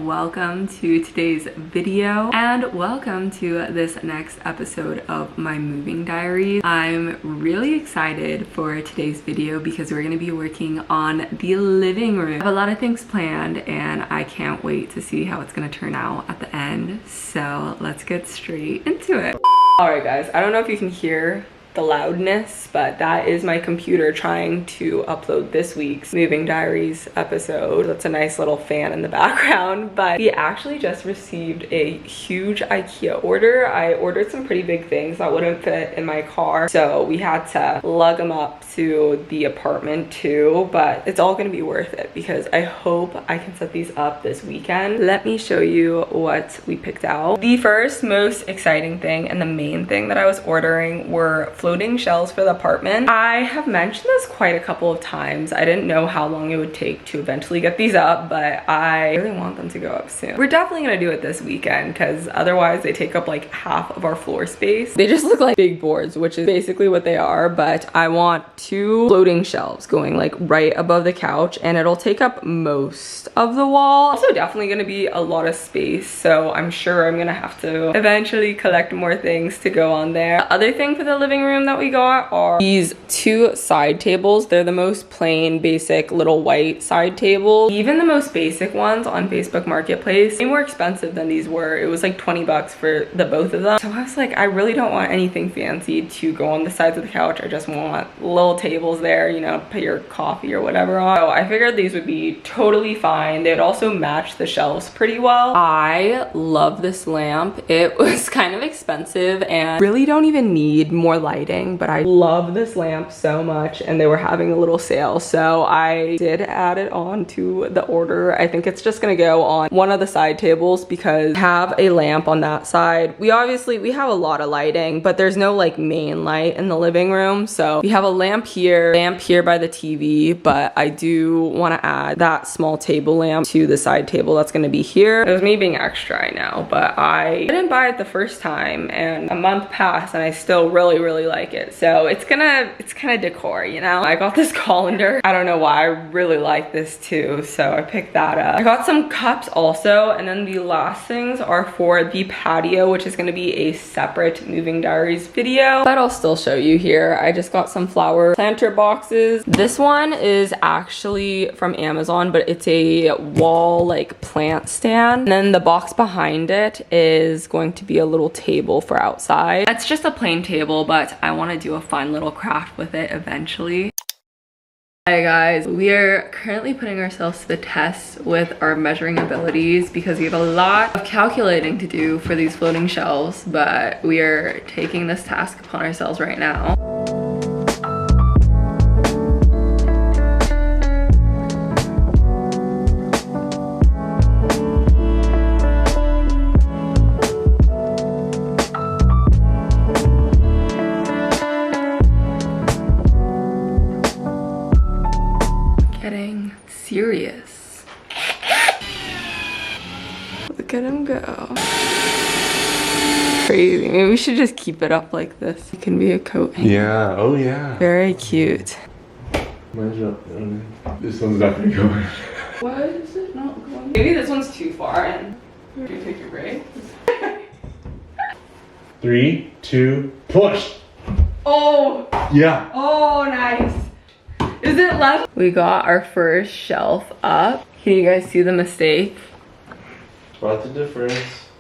welcome to today's video and welcome to this next episode of my moving diaries. I'm really excited for today's video because we're going to be working on the living room. I have a lot of things planned and I can't wait to see how it's going to turn out at the end. So let's get straight into it. Alright guys, I don't know if you can hear the loudness, but that is my computer trying to upload this week's moving diaries episode. That's a nice little fan in the background, but we actually just received a huge IKEA order. I ordered some pretty big things that wouldn't fit in my car, so we had to lug them up to the apartment too, but it's all gonna be worth it because I hope I can set these up this weekend. Let me show you what we picked out. The first most exciting thing and the main thing that I was ordering were floating shelves for the apartment. I have mentioned this quite a couple of times. I didn't know how long it would take to eventually get these up, but I really want them to go up soon. We're definitely gonna do it this weekend because otherwise they take up like half of our floor space. They just look like big boards, which is basically what they are, but I want 2 floating shelves going like right above the couch and it'll take up most of the wall. Also definitely gonna be a lot of space, so I'm sure I'm gonna have to eventually collect more things to go on there. The other thing for the living room that we got are these 2 side tables. They're the most plain, basic little white side tables. Even the most basic ones on Facebook Marketplace, way more expensive than these were. It was like 20 bucks for the both of them. So I was like, I really don't want anything fancy to go on the sides of the couch. I just want little tables there, you know, put your coffee or whatever on. So I figured these would be totally fine. They would also match the shelves pretty well. I love this lamp. It was kind of expensive and really don't even need more lighting, but I love this lamp so much and they were having a little sale, so I did add it on to the order. I think it's just gonna go on one of the side tables because we have a lamp on that side. We have a lot of lighting, but there's no like main light in the living room, so we have a lamp here by the TV, but I do want to add that small table lamp to the side table that's going to be here. It was me being extra, I know, but I didn't buy it the first time and a month passed and I still really like it. So it's kind of decor, you know? I got this colander. I don't know why, I really like this too, so I picked that up. I got some cups also, and then the last things are for the patio, which is going to be a separate moving diaries video, but I'll still show you here. I just got some flower planter boxes. This one is actually from Amazon, but it's a wall like plant stand, and then the box behind it is going to be a little table for outside. It's just a plain table, but I want to do a fun little craft with it eventually. Hi guys, we are currently putting ourselves to the test with our measuring abilities because we have a lot of calculating to do for these floating shelves, but we are taking this task upon ourselves right now. Serious. Look at him go. Crazy. Maybe we should just keep it up like this. It can be a coat hanger. Yeah, oh yeah. Very cute. Mine's not, this one's not gonna go in. Why is it not going? Maybe this one's too far in. Can you take your break? 3, 2, push! Oh! Yeah. Oh, nice. Is it left? We got our first shelf up. Can you guys see the mistake? Spot the difference.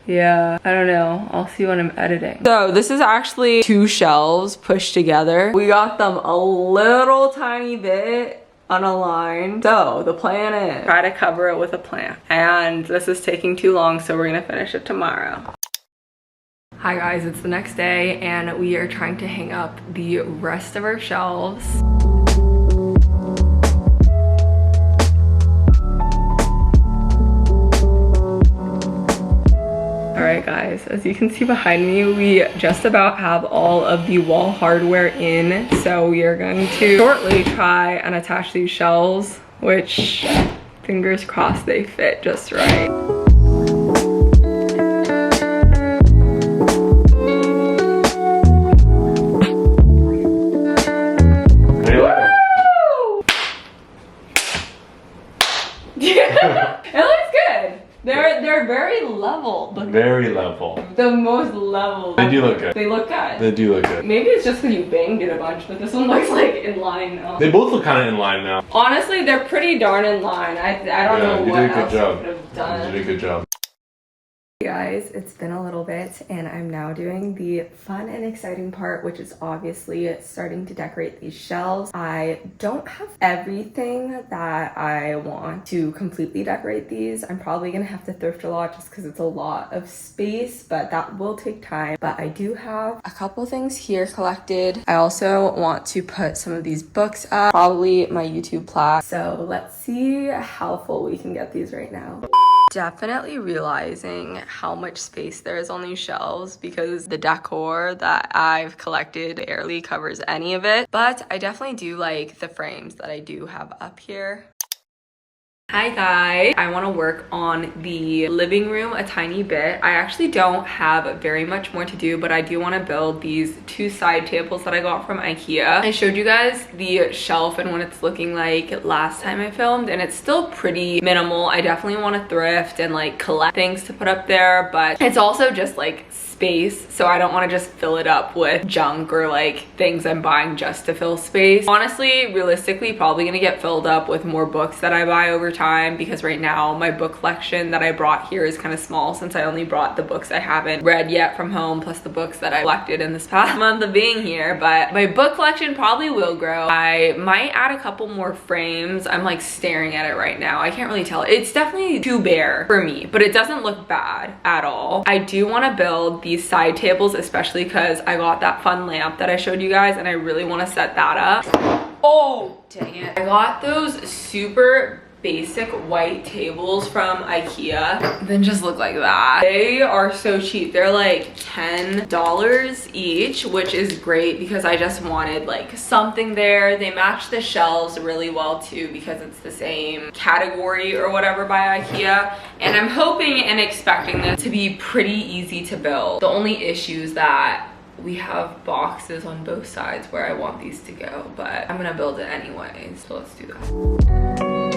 Yeah, I don't know. I'll see when I'm editing. So this is actually 2 shelves pushed together. We got them a little tiny bit unaligned. So the plan is try to cover it with a plant. And this is taking too long, so we're gonna finish it tomorrow. Hi guys, it's the next day and we are trying to hang up the rest of our shelves. Alright guys, as you can see behind me, we just about have all of the wall hardware in, so we are going to shortly try and attach these shelves, which fingers crossed they fit just right. It looks good. the most level. They do look good. They look good. They do look good. Maybe it's just because you banged it a bunch, but this one looks like in line now. They both look kind of in line now. Honestly, they're pretty darn in line. I don't know what else I could have You done. did a good job. Hey guys, it's been a little bit and I'm now doing the fun and exciting part, which is obviously starting to decorate these shelves. I don't have everything that I want to completely decorate these. I'm probably gonna have to thrift a lot just because it's a lot of space, but that will take time. But I do have a couple things here collected. I also want to put some of these books up, probably my YouTube plaque. So let's see how full we can get these right now. Definitely realizing how much space there is on these shelves because the decor that I've collected barely covers any of it, but I definitely do like the frames that I do have up here. Hi guys, I want to work on the living room a tiny bit. I actually don't have very much more to do, but I do want to build these two side tables that I got from IKEA. I showed you guys the shelf and what it's looking like last time I filmed, and it's still pretty minimal. I definitely want to thrift and like collect things to put up there, but it's also just like space, so I don't want to just fill it up with junk or like things I'm buying just to fill space. Honestly, realistically, probably gonna get filled up with more books that I buy over time because right now my book collection that I brought here is kind of small since I only brought the books I haven't read yet from home plus the books that I collected in this past month of being here. But my book collection probably will grow. I might add a couple more frames. I'm like staring at it right now. I can't really tell. It's definitely too bare for me, but it doesn't look bad at all. I do want to build these side tables, especially because I got that fun lamp that I showed you guys and I really want to set that up. Oh, dang it. I got those super basic white tables from IKEA. Then just look like that. They are so cheap. They're like $10 each, which is great because I just wanted like something there. They match the shelves really well too because it's the same category or whatever by IKEA. And I'm hoping and expecting this to be pretty easy to build. The only issue is that we have boxes on both sides where I want these to go, but I'm gonna build it anyway, so let's do that.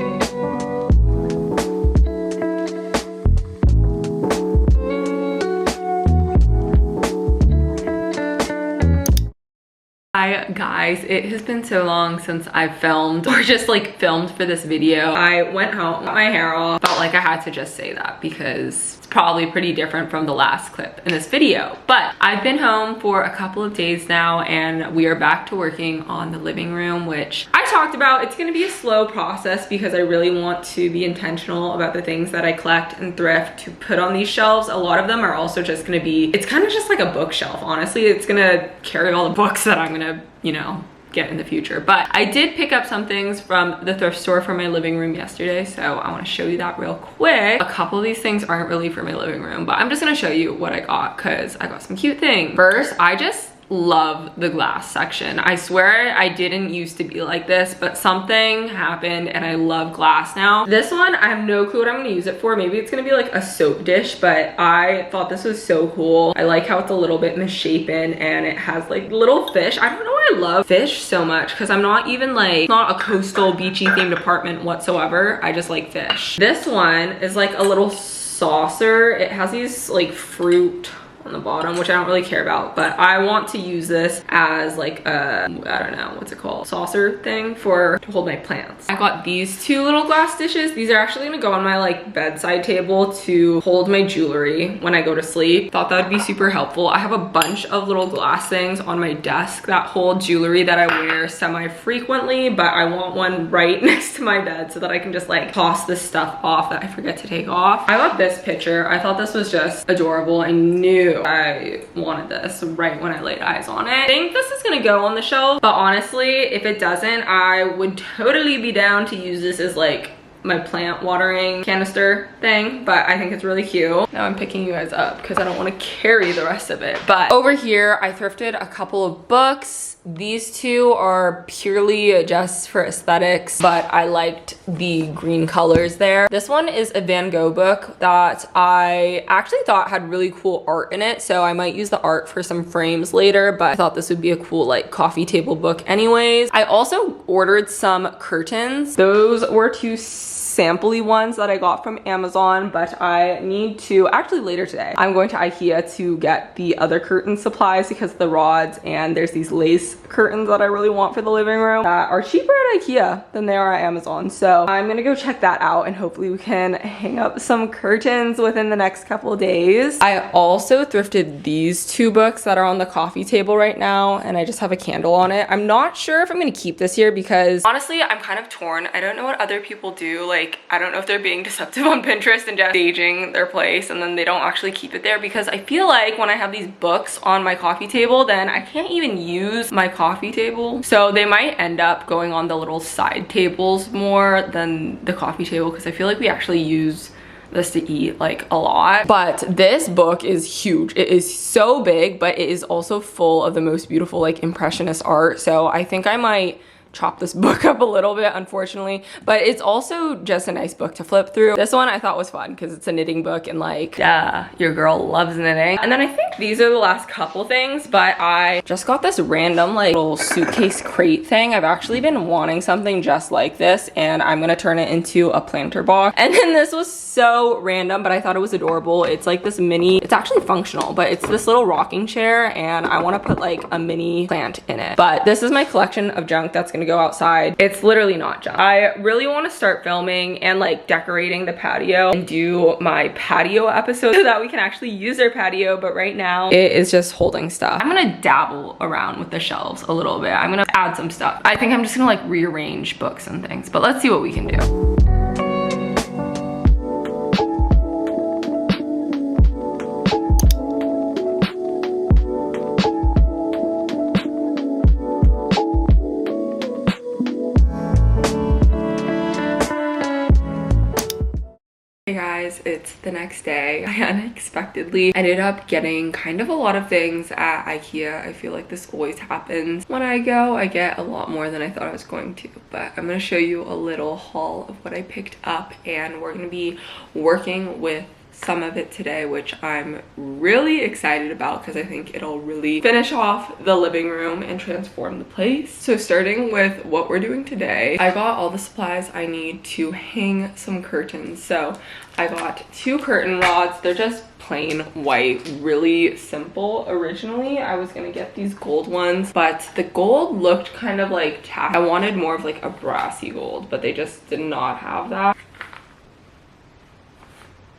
Hi guys, it has been so long since I've filmed or just like filmed for this video. I went home, got my hair off, felt like I had to just say that because it's probably pretty different from the last clip in this video. But I've been home for a couple of days now and we are back to working on the living room, which I talked about. It's gonna be a slow process because I really want to be intentional about the things that I collect and thrift to put on these shelves. A lot of them are also just gonna be, it's kind of just like a bookshelf, honestly. It's gonna carry all the books that I'm gonna, you know, get in the future. But I did pick up some things from the thrift store for my living room yesterday, so I want to show you that real quick. A couple of these things aren't really for my living room, but I'm just gonna show you what I got because I got some cute things. First, I just love the glass section. I swear I didn't used to be like this, but something happened and I love glass now. This one, I have no clue what I'm gonna use it for. Maybe it's gonna be like a soap dish, but I thought this was so cool. I like how it's a little bit misshapen and it has like little fish. I don't know why I love fish so much because I'm not even like, not a coastal beachy themed apartment whatsoever. I just like fish. This one is like a little saucer. It has these like fruit on the bottom, which I don't really care about, but I want to use this as like a, I don't know, what's it called? Saucer thing to hold my plants. I got these two little glass dishes. These are actually gonna go on my like bedside table to hold my jewelry when I go to sleep. Thought that would be super helpful. I have a bunch of little glass things on my desk that hold jewelry that I wear semi-frequently, but I want one right next to my bed so that I can just like toss this stuff off that I forget to take off. I got this picture. I thought this was just adorable. I knew I wanted this right when I laid eyes on it. I think this is gonna go on the shelf, but honestly, if it doesn't, I would totally be down to use this as like my plant watering canister thing, but I think it's really cute. Now I'm picking you guys up because I don't want to carry the rest of it. But over here, I thrifted a couple of books. These two are purely just for aesthetics, but I liked the green colors there. This one is a Van Gogh book that I actually thought had really cool art in it, so I might use the art for some frames later, but I thought this would be a cool like coffee table book anyways. I also ordered some curtains. Those were to sample-y ones that I got from Amazon, but I need to, actually later today, I'm going to IKEA to get the other curtain supplies because the rods, and there's these lace curtains that I really want for the living room that are cheaper at IKEA than they are at Amazon. So I'm gonna go check that out and hopefully we can hang up some curtains within the next couple days. I also thrifted these 2 books that are on the coffee table right now, and I just have a candle on it. I'm not sure if I'm gonna keep this here because honestly, I'm kind of torn. I don't know what other people do. Like, I don't know if they're being deceptive on Pinterest and just staging their place and then they don't actually keep it there, because I feel like when I have these books on my coffee table, then I can't even use my coffee table. So they might end up going on the little side tables more than the coffee table, because I feel like we actually use this to eat like a lot. But this book is huge. It is so big, but it is also full of the most beautiful like impressionist art. So I think I might chop this book up a little bit, unfortunately, but it's also just a nice book to flip through. This one I thought was fun because it's a knitting book, and like, your girl loves knitting. And then I think these are the last couple things, but I just got this random like little suitcase crate thing. I've actually been wanting something just like this, and I'm gonna turn it into a planter box. And then this was so random, but I thought it was adorable. It's like this mini, it's actually functional, but it's this little rocking chair, and I want to put like a mini plant in it. But this is my collection of junk that's gonna go outside. It's literally not junk. I really want to start filming and like decorating the patio and do my patio episode so that we can actually use our patio, but right now it is just holding stuff. I'm gonna dabble around with the shelves a little bit. I'm gonna add some stuff. I think I'm just gonna like rearrange books and things, but let's see what we can do. Hey guys, it's the next day. I unexpectedly ended up getting kind of a lot of things at IKEA. I feel like this always happens. When I go, I get a lot more than I thought I was going to, but I'm gonna show you a little haul of what I picked up, and we're gonna be working with some of it today, which I'm really excited about because I think it'll really finish off the living room and transform the place. So starting with what we're doing today, I got all the supplies I need to hang some curtains. So I got 2 curtain rods. They're just plain white, really simple. Originally I was gonna get these gold ones, but the gold looked kind of like tacky. I wanted more of like a brassy gold, but they just did not have that.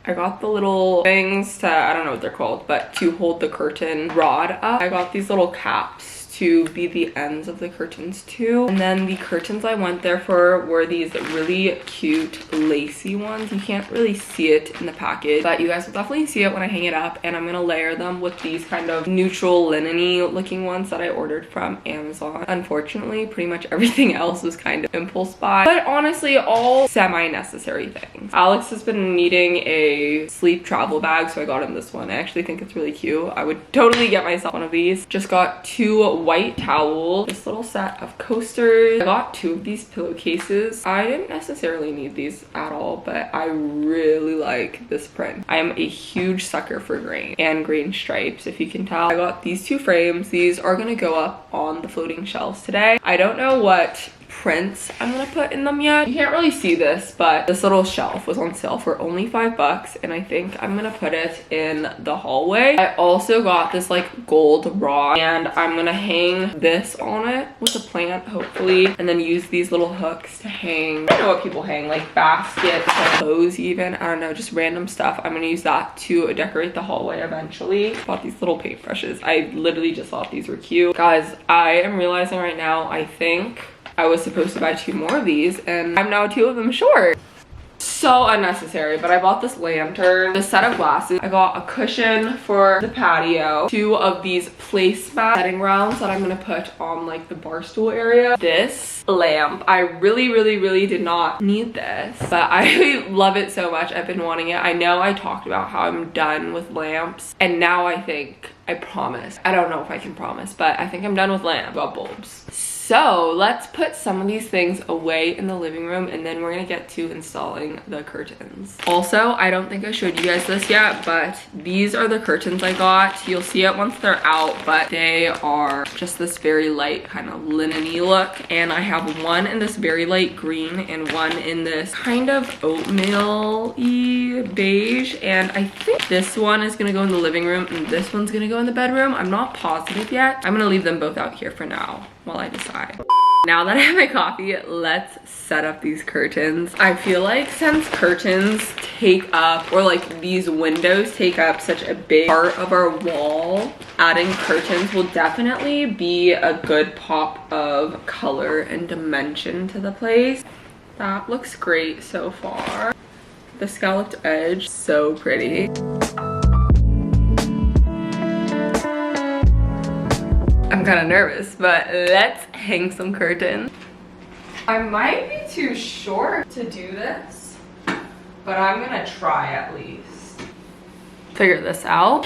I got the little things to, I don't know what they're called, but to hold the curtain rod up. I got these little caps to be the ends of the curtains too. And then the curtains I went there for were these really cute lacy ones. You can't really see it in the package, but you guys will definitely see it when I hang it up. And I'm gonna layer them with these kind of neutral linen-y looking ones that I ordered from Amazon. Unfortunately, pretty much everything else was kind of impulse buy, but honestly all semi-necessary things. Alex has been needing a sleep travel bag, so I got him this one. I actually think it's really cute. I would totally get myself one of these. Just got 2 white towels, this little set of coasters. I got 2 of these pillowcases. I didn't necessarily need these at all, but I really like this print. I am a huge sucker for green and green stripes, if you can tell. I got these 2 frames. These are gonna go up on the floating shelves today. I don't know what prints I'm gonna put in them yet. You can't really see this, but this little shelf was on sale for only $5, and I think I'm gonna put it in the hallway. I also got this like gold rod, and I'm gonna hang this on it with a plant, hopefully, and then use these little hooks to hang, I don't know what people hang, like baskets, clothes even, I don't know, just random stuff. I'm gonna use that to decorate the hallway eventually. Bought these little paintbrushes. I literally just thought these were cute. Guys, I am realizing right now, I think I was supposed to buy 2 more of these, and I'm now 2 of them short. So unnecessary, but I bought this lantern, this set of glasses. I got a cushion for the patio, 2 of these placemat setting rounds that I'm gonna put on like the bar stool area. This lamp, I really did not need this, but I love it so much. I've been wanting it. I know I talked about how I'm done with lamps, and now I think I promise. I don't know if I can promise, but I think I'm done with lamps. I got bulbs. So let's put some of these things away in the living room, and then we're gonna get to installing the curtains. Also, I don't think I showed you guys this yet, but these are the curtains I got. You'll see it once they're out, but they are just this very light kind of linen-y look. And I have one in this very light green and one in this kind of oatmeal-y beige. And I think this one is gonna go in the living room and this one's gonna go in the bedroom. I'm not positive yet. I'm gonna leave them both out here for now while I decide. Now that I have my coffee, let's set up these curtains. I feel like since curtains take up, or like these windows take up such a big part of our wall, adding curtains will definitely be a good pop of color and dimension to the place. That looks great so far. The scalloped edge, so pretty. I'm kind of nervous, but let's hang some curtains. I might be too short to do this, but I'm gonna try at least. Figure this out.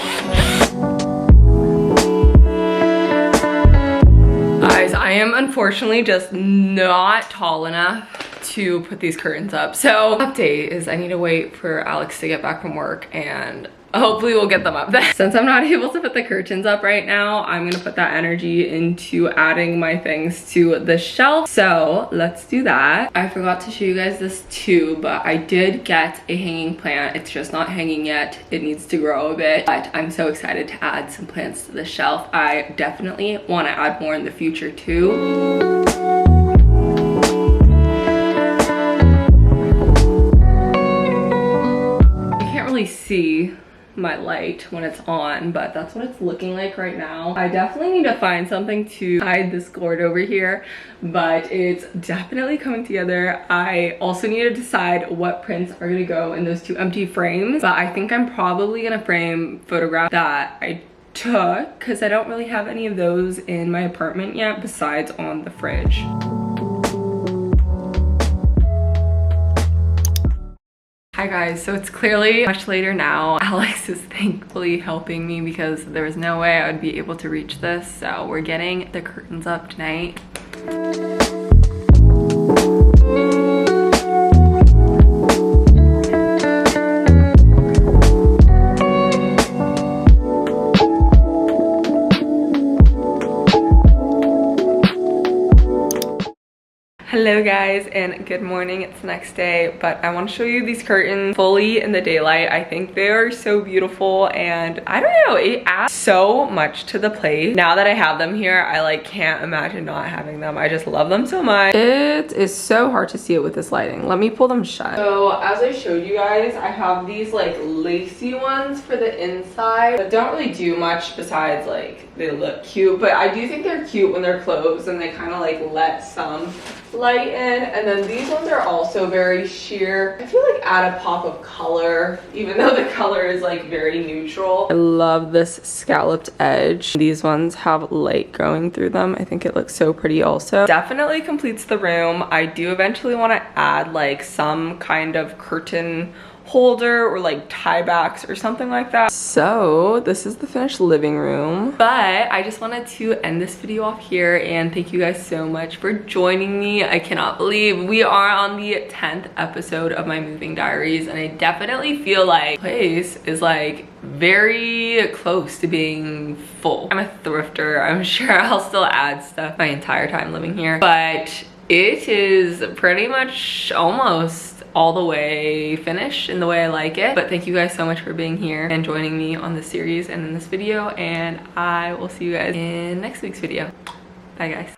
Guys, I am unfortunately just not tall enough to put these curtains up. So update is I need to wait for Alex to get back from work and hopefully we'll get them up then. Since I'm not able to put the curtains up right now, I'm gonna put that energy into adding my things to the shelf. So let's do that. I forgot to show you guys this too, but I did get a hanging plant. It's just not hanging yet. It needs to grow a bit, but I'm so excited to add some plants to the shelf. I definitely wanna add more in the future too. See my light when it's on, but that's what it's looking like right now. I definitely need to find something to hide this gourd over here, but it's definitely coming together. I also need to decide what prints are gonna go in those two empty frames, but I think I'm probably gonna frame photographs that I took because I don't really have any of those in my apartment yet besides on the fridge. Hi guys, so it's clearly much later now. Alex is thankfully helping me because there was no way I would be able to reach this. So we're getting the curtains up tonight. Hello guys and good morning. It's the next day, but I want to show you these curtains fully in the daylight. I think they are so beautiful and I don't know, it adds so much to the place. Now that I have them here, I like can't imagine not having them. I just love them so much. It is so hard to see it with this lighting. Let me pull them shut. So as I showed you guys, I have these like lacy ones for the inside that don't really do much besides like they look cute, but I do think they're cute when they're closed and they kind of like let some light in. And then these ones are also very sheer. I feel like add a pop of color, even though the color is like very neutral. I love this scalloped edge. These ones have light going through them. I think it looks so pretty also. Definitely completes the room. I do eventually want to add like some kind of curtain holder or like tie backs or something like that. So this is the finished living room, but I just wanted to end this video off here and thank you guys so much for joining me. I cannot believe we are on the 10th episode of my moving diaries, and I definitely feel like the place is like very close to being full. I'm a thrifter. I'm sure I'll still add stuff my entire time living here, but it is pretty much almost all the way finished in the way I like it. But thank you guys so much for being here and joining me on this series and in this video, and I will see you guys in next week's video. Bye guys.